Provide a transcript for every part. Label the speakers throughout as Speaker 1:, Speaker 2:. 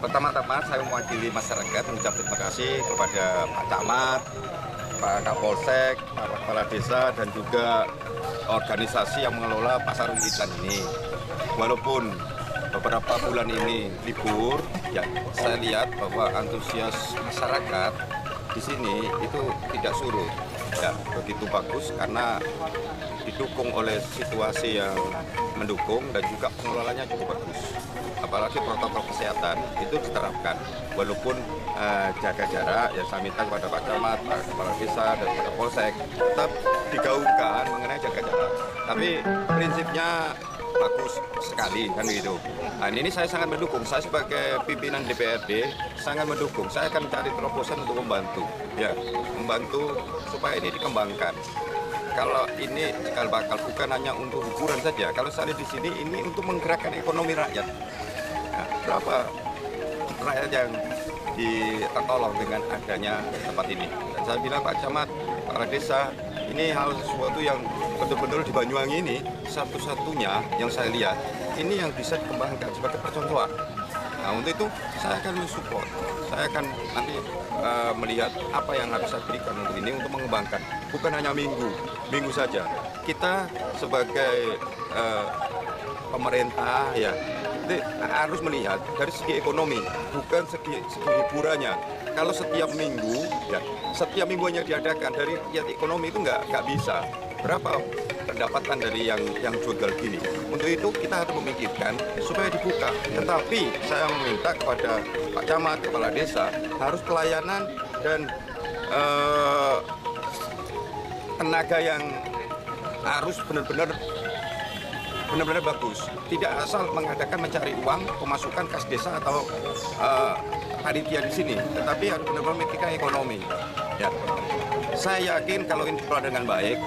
Speaker 1: Pertama-tama saya mewakili masyarakat mengucap terima kasih kepada Pak Camat, Pak Kapolsek, Pak Kepala Desa, dan juga organisasi yang mengelola pasar Wiwitan ini. Walaupun beberapa bulan ini libur, ya saya lihat bahwa antusias masyarakat di sini itu tidak surut. Ya, begitu bagus karena didukung oleh situasi yang mendukung dan juga pengelolanya cukup bagus. Apalagi protokol kesehatan itu diterapkan. Walaupun jaga jarak, ya saya minta kepada Pak Camat, Pak Kepala Desa, dan Pak Kapolsek tetap digaungkan mengenai jaga jarak. Tapi prinsipnya bagus sekali kan begitu. Nah, ini saya sangat mendukung. Saya sebagai pimpinan DPRD sangat mendukung. Saya akan cari terobosan untuk membantu, ya, membantu supaya ini dikembangkan. Kalau ini cikal bakal bukan hanya untuk hiburan saja. Kalau saya di sini ini untuk menggerakkan ekonomi rakyat. Nah, berapa rakyat yang tertolong dengan adanya tempat ini? Dan saya bilang Pak Camat, Kepala Desa, ini hal sesuatu yang betul-betul di Banyuwangi ini satu-satunya yang saya lihat ini yang bisa dikembangkan sebagai percontohan. Nah, untuk itu saya akan mensupport. Saya akan nanti melihat apa yang harus saya berikan untuk ini untuk mengembangkan. Bukan hanya minggu saja. Kita sebagai pemerintah ya harus melihat dari segi ekonomi, bukan segi hiburannya. Kalau setiap minggu hanya diadakan dari lihat ekonomi itu nggak bisa. Berapa pendapatan dari yang jual gini? Untuk itu kita harus memikirkan supaya dibuka. Tetapi saya meminta kepada Pak Camat, Kepala Desa harus pelayanan dan tenaga yang harus benar-benar bagus. Tidak asal mengadakan mencari uang, pemasukan kas desa atau panitia di sini, tetapi harus benar-benar memikirkan ekonomi. Ya. Saya yakin kalau ini dikelola dengan baik,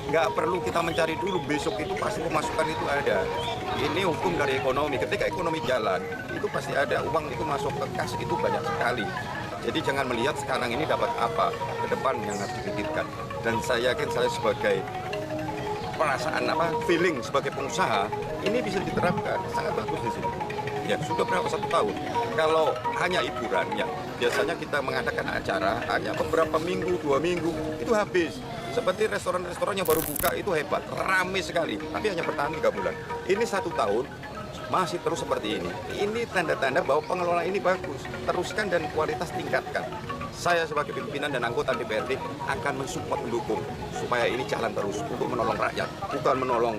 Speaker 1: nggak perlu kita mencari dulu, besok itu pasti pemasukan itu ada. Ini hukum dari ekonomi. Ketika ekonomi jalan, itu pasti ada uang itu masuk ke kas itu banyak sekali. Jadi jangan melihat sekarang ini dapat apa, ke depan yang harus dipikirkan. Dan saya yakin saya sebagai perasaan feeling sebagai pengusaha ini bisa diterapkan sangat bagus di sini. Ya sudah berapa 1 tahun. Kalau hanya hiburan ya biasanya kita mengadakan acara hanya beberapa minggu, 2 minggu itu habis. Seperti restoran-restoran yang baru buka itu hebat, ramai sekali, tapi hanya bertahan 3 bulan. Ini 1 tahun masih terus seperti ini. Ini tanda-tanda bahwa pengelolaan ini bagus. Teruskan dan kualitas tingkatkan. Saya sebagai pimpinan dan anggota DPRD akan mensupport, mendukung supaya ini jalan terus untuk menolong rakyat, bukan menolong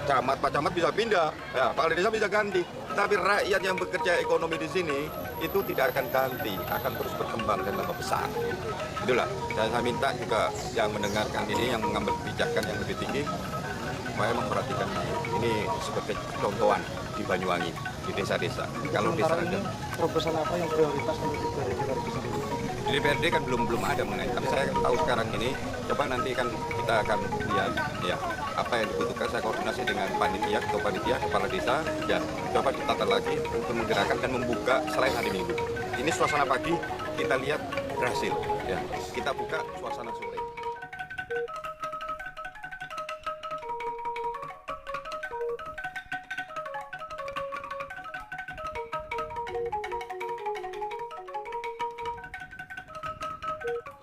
Speaker 1: camat. Pak Camat bisa pindah, ya, Pak Desa bisa ganti. Tapi rakyat yang bekerja ekonomi di sini itu tidak akan ganti, akan terus berkembang dan tambah besar. Itulah, saya minta juga yang mendengarkan ini, yang mengambil kebijakan yang lebih tinggi, supaya memperhatikan ini sebagai contohan di Banyuwangi, di desa-desa. Kalau desa ada
Speaker 2: terobosan apa yang prioritas untuk DPRD sendiri?
Speaker 1: di DPRD kan belum ada mengenai, tapi saya tahu sekarang ini, coba nanti kan kita akan lihat ya apa yang dibutuhkan. Saya koordinasi dengan panitia, ketua panitia, kepala desa, ya coba ditata lagi untuk menggerakkan dan membuka selain hari Minggu. Ini suasana pagi kita lihat berhasil, ya kita buka suasana sore.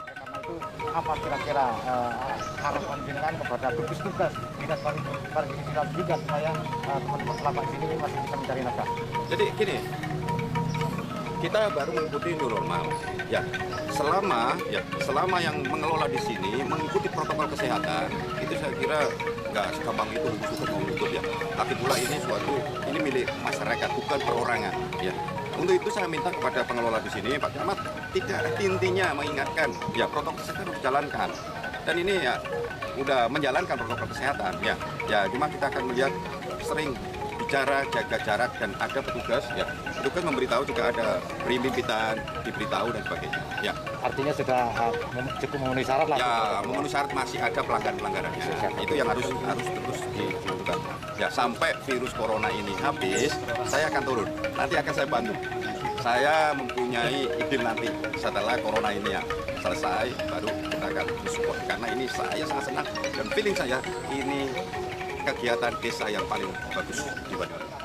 Speaker 2: Karena itu apa kira-kira harapan jenengan kepada gugus tugas dinas pariwisata juga supaya teman-teman selama di sini masih bisa mencari nafkah?
Speaker 1: Jadi gini, kita baru mengikuti new normal. Ya, selama yang mengelola di sini mengikuti protokol kesehatan, itu saya kira nggak segampang itu untuk menutup ya. Tapi pula ini milik masyarakat, bukan perorangan. Ya. Untuk itu saya minta kepada pengelola di sini, Pak Camat, tidak intinya mengingatkan, ya protokol kesehatan harus dijalankan. Dan ini ya udah menjalankan protokol kesehatan, ya. Ya, cuma kita akan melihat sering bicara jaga jarak dan ada petugas, ya. Petugas memberitahu juga ada pimpinan, diberitahu dan sebagainya. Ya.
Speaker 2: Artinya sudah cukup memenuhi syarat lah.
Speaker 1: Ya, memenuhi syarat masih ada pelanggaran-pelanggarannya. Itu yang harus terus dilakukan. Ya, sampai virus corona ini habis, saya akan turun. Nanti akan saya bantu. Saya mempunyai ide nanti setelah corona ini ya selesai, baru kita akan support. Karena ini saya sangat senang dan feeling saya ini kegiatan desa yang paling bagus di Banyuwangi.